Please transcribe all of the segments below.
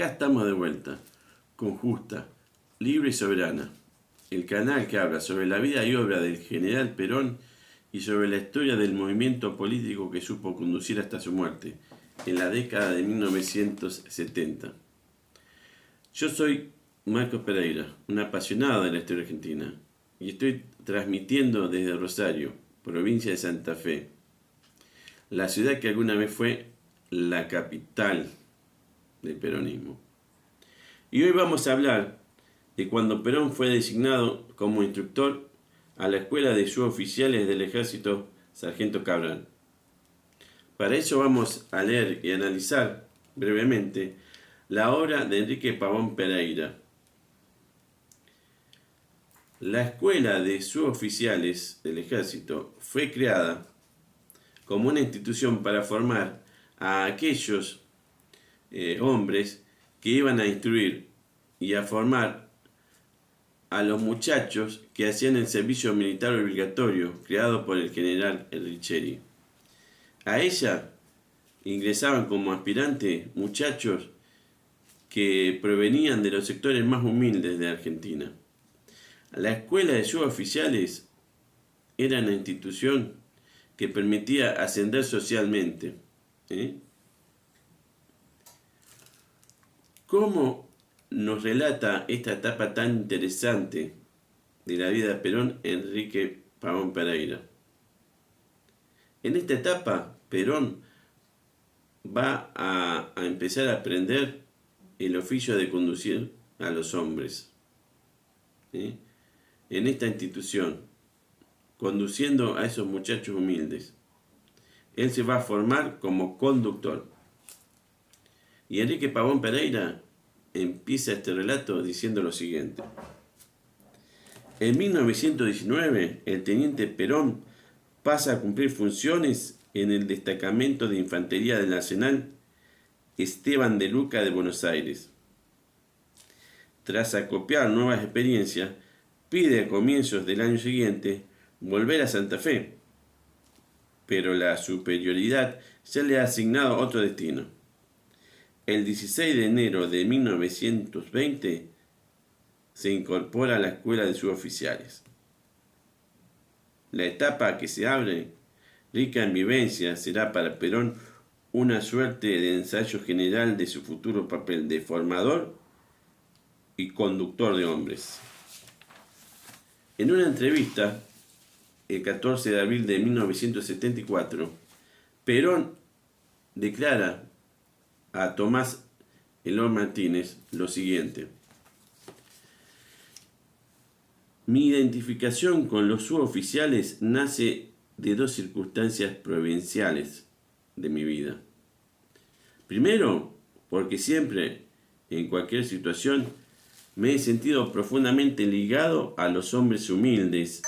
Acá estamos de vuelta, con Justa, Libre y Soberana, el canal que habla sobre la vida y obra del general Perón y sobre la historia del movimiento político que supo conducir hasta su muerte, en la década de 1970. Yo soy Marcos Pereira, un apasionado de la historia argentina, y estoy transmitiendo desde Rosario, provincia de Santa Fe, la ciudad que alguna vez fue la capital del peronismo. Y hoy vamos a hablar de cuando Perón fue designado como instructor a la Escuela de Suboficiales del Ejército Sargento Cabral. Para eso vamos a leer y analizar brevemente la obra de Enrique Pavón Pereira. La Escuela de Suboficiales del Ejército fue creada como una institución para formar a aquellos hombres que iban a instruir y a formar a los muchachos que hacían el servicio militar obligatorio creado por el general Richeri. A ella ingresaban como aspirantes muchachos que provenían de los sectores más humildes de Argentina. La Escuela de Suboficiales era una institución que permitía ascender socialmente. ¿Cómo nos relata esta etapa tan interesante de la vida de Perón Enrique Pavón Pereira? En esta etapa, Perón va a empezar a aprender el oficio de conducir a los hombres. En esta institución, conduciendo a esos muchachos humildes. Él se va a formar como conductor. Y Enrique Pavón Pereira empieza este relato diciendo lo siguiente. En 1919, el teniente Perón pasa a cumplir funciones en el destacamento de infantería del Arsenal Esteban de Luca de Buenos Aires. Tras acopiar nuevas experiencias, pide a comienzos del año siguiente volver a Santa Fe, pero la superioridad ya le ha asignado otro destino. El 16 de enero de 1920 se incorpora a la Escuela de Suboficiales. La etapa que se abre, rica en vivencias, será para Perón una suerte de ensayo general de su futuro papel de formador y conductor de hombres. En una entrevista, el 14 de abril de 1974, Perón declara a Tomás Elor Martínez lo siguiente. Mi identificación con los suboficiales nace de dos circunstancias providenciales de mi vida. Primero, porque siempre, en cualquier situación, me he sentido profundamente ligado a los hombres humildes.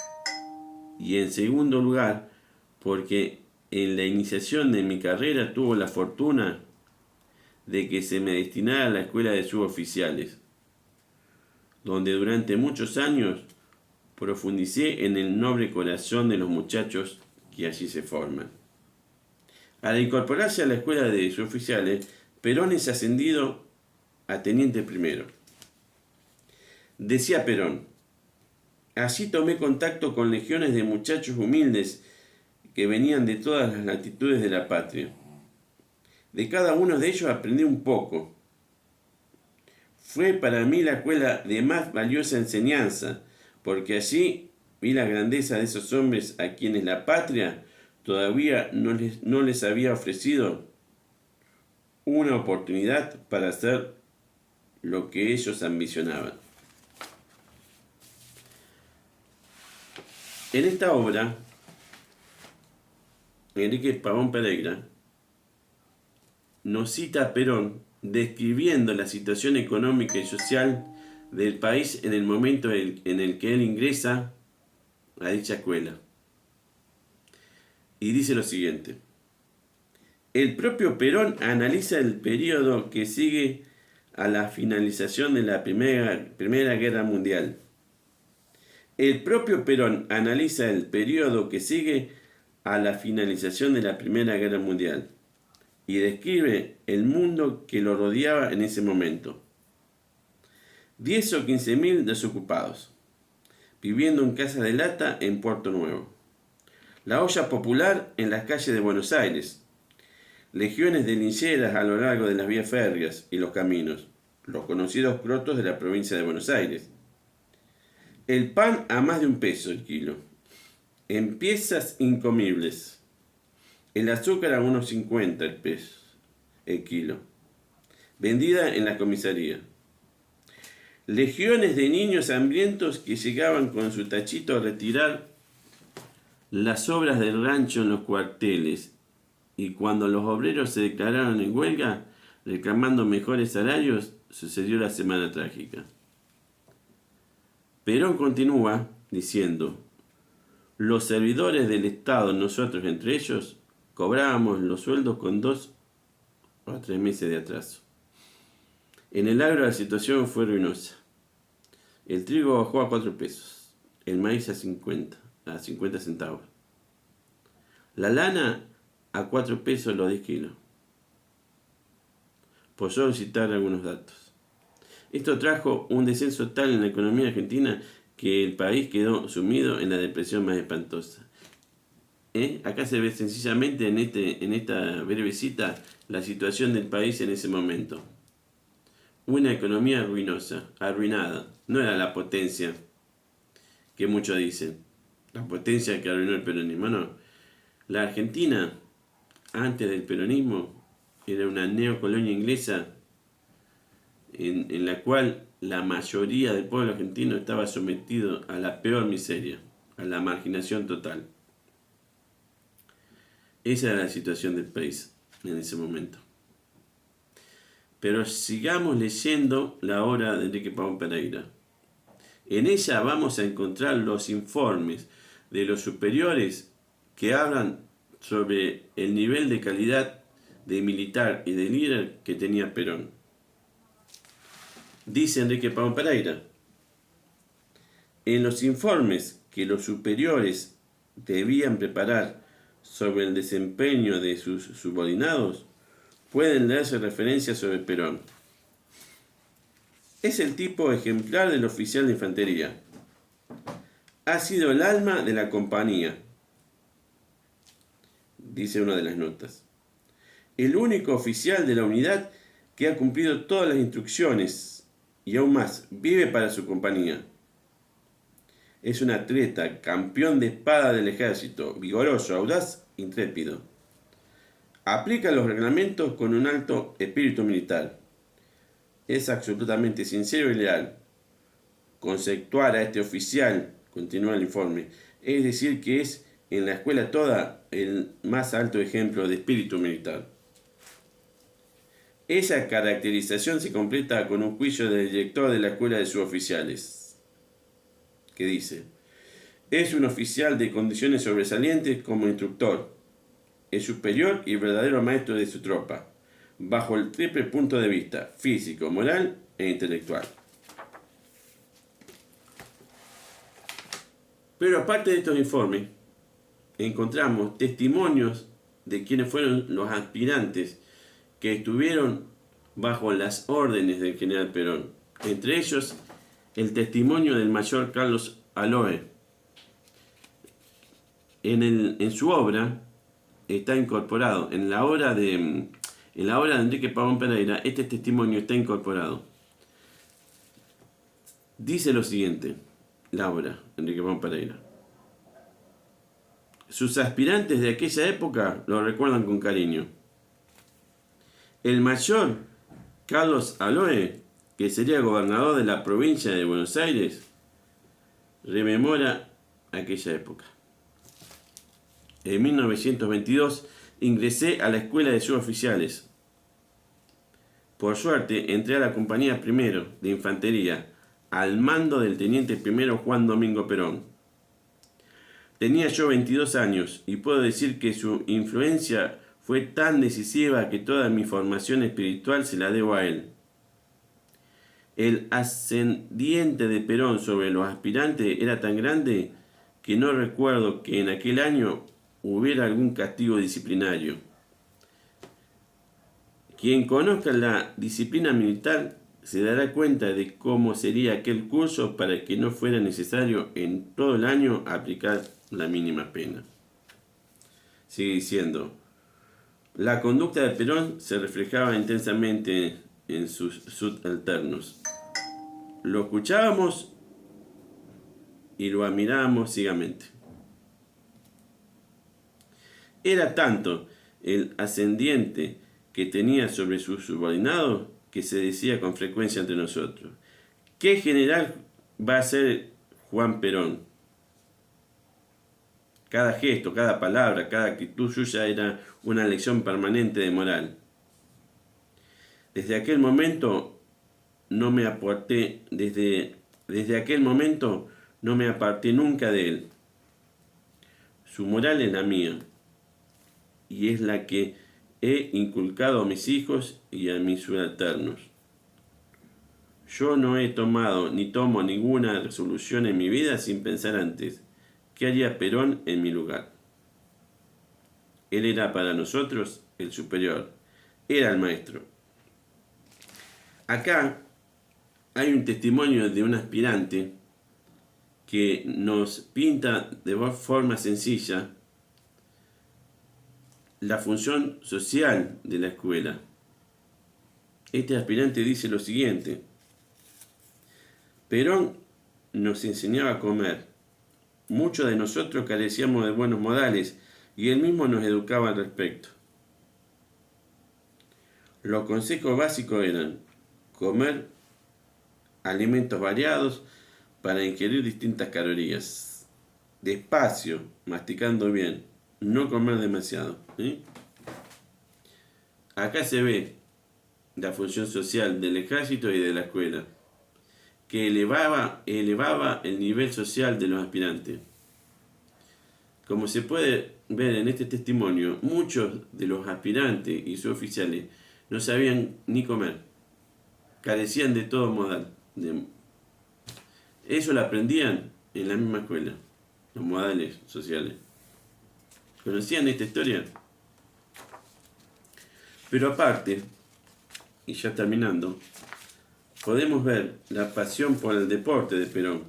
Y en segundo lugar, porque en la iniciación de mi carrera tuve la fortuna de que se me destinara a la Escuela de Suboficiales, donde durante muchos años profundicé en el noble corazón de los muchachos que allí se forman. Al incorporarse a la Escuela de Suboficiales, Perón es ascendido a teniente primero. Decía Perón, allí tomé contacto con legiones de muchachos humildes que venían de todas las latitudes de la patria. De cada uno de ellos aprendí un poco. Fue para mí la escuela de más valiosa enseñanza, porque allí vi la grandeza de esos hombres a quienes la patria todavía no les había ofrecido una oportunidad para hacer lo que ellos ambicionaban. En esta obra, Enrique Pavón Pereira nos cita a Perón describiendo la situación económica y social del país en el momento en el que él ingresa a dicha escuela. Y dice lo siguiente. El propio Perón analiza el periodo que sigue a la finalización de la Primera Guerra Mundial. El propio Perón analiza el periodo que sigue a la finalización de la Primera Guerra Mundial. y describe el mundo que lo rodeaba en ese momento. 10 o 15.000 desocupados, viviendo en casas de lata en Puerto Nuevo. La olla popular en las calles de Buenos Aires. Legiones de lincheras a lo largo de las vías férreas y los caminos, los conocidos crotos de la provincia de Buenos Aires. El pan a más de $1 el kilo, en piezas incomibles. El azúcar a unos 50 pesos el kilo, vendida en la comisaría. Legiones de niños hambrientos que llegaban con su tachito a retirar las obras del rancho en los cuarteles, y cuando los obreros se declararon en huelga reclamando mejores salarios, sucedió la semana trágica. Perón continúa diciendo: los servidores del Estado, nosotros entre ellos, cobrábamos los sueldos con 2 o 3 meses de atraso. En el agro la situación fue ruinosa. El trigo bajó a 4 pesos, el maíz a 50 centavos. La lana a 4 pesos los 10 kilos. Por solo citar algunos datos. Esto trajo un descenso tal en la economía argentina que el país quedó sumido en la depresión más espantosa. Acá se ve sencillamente en esta breve cita la situación del país en ese momento. Una economía ruinosa, arruinada. No era la potencia que muchos dicen, la potencia que arruinó el peronismo, no. La Argentina, antes del peronismo, era una neocolonia inglesa en la cual la mayoría del pueblo argentino estaba sometido a la peor miseria, a la marginación total. Esa era la situación del país en ese momento. Pero sigamos leyendo la obra de Enrique Pavón Pereira. En ella vamos a encontrar los informes de los superiores que hablan sobre el nivel de calidad de militar y de líder que tenía Perón. Dice Enrique Pavón Pereira: en los informes que los superiores debían preparar sobre el desempeño de sus subordinados, pueden leerse referencias sobre Perón. Es el tipo ejemplar del oficial de infantería. Ha sido el alma de la compañía, dice una de las notas. El único oficial de la unidad que ha cumplido todas las instrucciones y aún más, vive para su compañía. Es un atleta, campeón de espada del ejército, vigoroso, audaz, intrépido. Aplica los reglamentos con un alto espíritu militar. Es absolutamente sincero y leal. Conceptuar a este oficial, continúa el informe, es decir que es en la escuela toda el más alto ejemplo de espíritu militar. Esa caracterización se completa con un juicio del director de la escuela de suboficiales, que dice: es un oficial de condiciones sobresalientes como instructor, es superior y verdadero maestro de su tropa, bajo el triple punto de vista físico, moral e intelectual. Pero aparte de estos informes, encontramos testimonios de quienes fueron los aspirantes que estuvieron bajo las órdenes del general Perón. Entre ellos, el testimonio del mayor Carlos Aloe. En su obra está incorporado, en la obra de Enrique Pavón Pereira, este testimonio está incorporado. Dice lo siguiente, la obra Enrique Pavón Pereira: sus aspirantes de aquella época lo recuerdan con cariño. El mayor Carlos Aloe, que sería gobernador de la provincia de Buenos Aires, rememora aquella época. En 1922 ingresé a la escuela de suboficiales. Por suerte entré a la compañía primero de infantería al mando del teniente primero Juan Domingo Perón. Tenía yo 22 años y puedo decir que su influencia fue tan decisiva que toda mi formación espiritual se la debo a él. El ascendiente de Perón sobre los aspirantes era tan grande que no recuerdo que en aquel año hubiera algún castigo disciplinario. Quien conozca la disciplina militar se dará cuenta de cómo sería aquel curso para que no fuera necesario en todo el año aplicar la mínima pena. Sigue diciendo, la conducta de Perón se reflejaba intensamente en sus subalternos. Lo escuchábamos y lo admirábamos ciegamente. Era tanto el ascendiente que tenía sobre sus subordinados que se decía con frecuencia entre nosotros: ¿qué general va a ser Juan Perón? Cada gesto, cada palabra, cada actitud suya era una lección permanente de moral. Desde aquel momento no me aparté, desde aquel momento no me aparté nunca de él. Su moral es la mía y es la que he inculcado a mis hijos y a mis subalternos. Yo no he tomado ni tomo ninguna resolución en mi vida sin pensar antes: ¿qué haría Perón en mi lugar? Él era para nosotros el superior, era el maestro. Acá hay un testimonio de un aspirante que nos pinta de forma sencilla la función social de la escuela. Este aspirante dice lo siguiente: Perón nos enseñaba a comer. Muchos de nosotros carecíamos de buenos modales y él mismo nos educaba al respecto. Los consejos básicos eran comer alimentos variados para ingerir distintas calorías, despacio, masticando bien, no comer demasiado. Acá se ve la función social del ejército y de la escuela, que elevaba el nivel social de los aspirantes. Como se puede ver en este testimonio, muchos de los aspirantes y sus oficiales no sabían ni comer, carecían de todo modal. Eso lo aprendían en la misma escuela, los modales sociales. ¿Conocían esta historia? Pero aparte, y ya terminando, podemos ver la pasión por el deporte de Perón.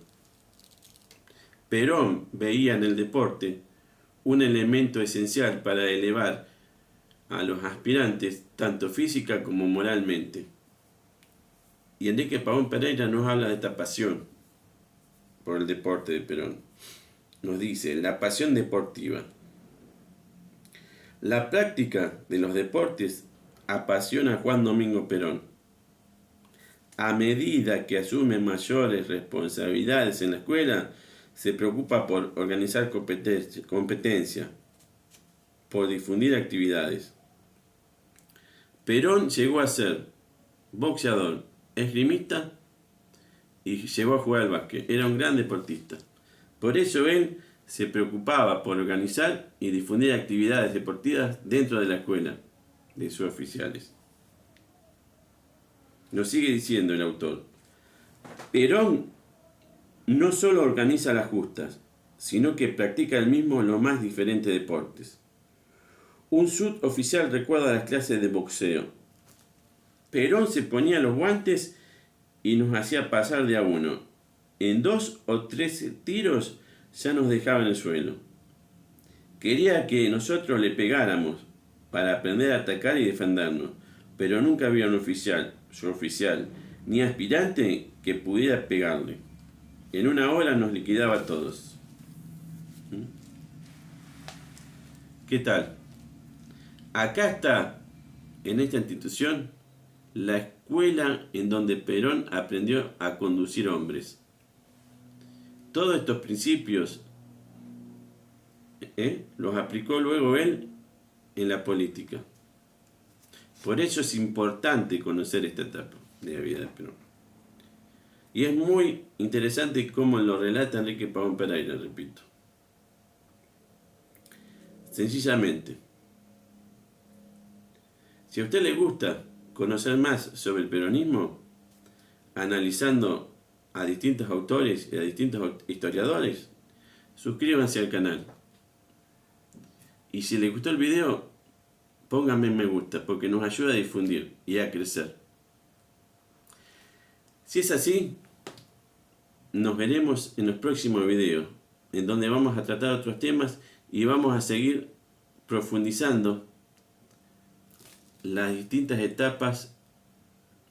Perón veía en el deporte un elemento esencial para elevar a los aspirantes tanto física como moralmente. Y Enrique Pavón Pereira nos habla de esta pasión por el deporte de Perón. Nos dice: la pasión deportiva. La práctica de los deportes apasiona a Juan Domingo Perón. A medida que asume mayores responsabilidades en la escuela, se preocupa por organizar competencia, por difundir actividades. Perón llegó a ser boxeador, esgrimista y llegó a jugar al básquet. Era un gran deportista. Por eso él se preocupaba por organizar y difundir actividades deportivas dentro de la escuela de sus oficiales. Nos sigue diciendo el autor: Perón no solo organiza las justas, sino que practica el mismo los más diferentes deportes. Un suboficial recuerda las clases de boxeo. Perón se ponía los guantes y nos hacía pasar de a uno. En 2 o 3 tiros ya nos dejaba en el suelo. Quería que nosotros le pegáramos para aprender a atacar y defendernos, pero nunca había un oficial, suboficial, ni aspirante que pudiera pegarle. En una hora nos liquidaba a todos. ¿Qué tal? Acá está, en esta institución, la escuela en donde Perón aprendió a conducir hombres. Todos estos principios los aplicó luego él en la política. Por eso es importante conocer esta etapa de la vida de Perón. Y es muy interesante cómo lo relata Enrique Pavón Pereira, repito. Sencillamente, si a usted le gusta conocer más sobre el peronismo, analizando a distintos autores y a distintos historiadores, suscríbanse al canal. Y si les gustó el video, pónganme me gusta, porque nos ayuda a difundir y a crecer. Si es así, nos veremos en los próximos videos, en donde vamos a tratar otros temas y vamos a seguir profundizando las distintas etapas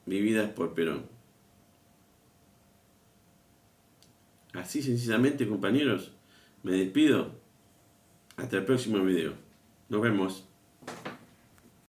vividas por Perón. Así sencillamente, compañeros, me despido. Hasta el próximo video. Nos vemos.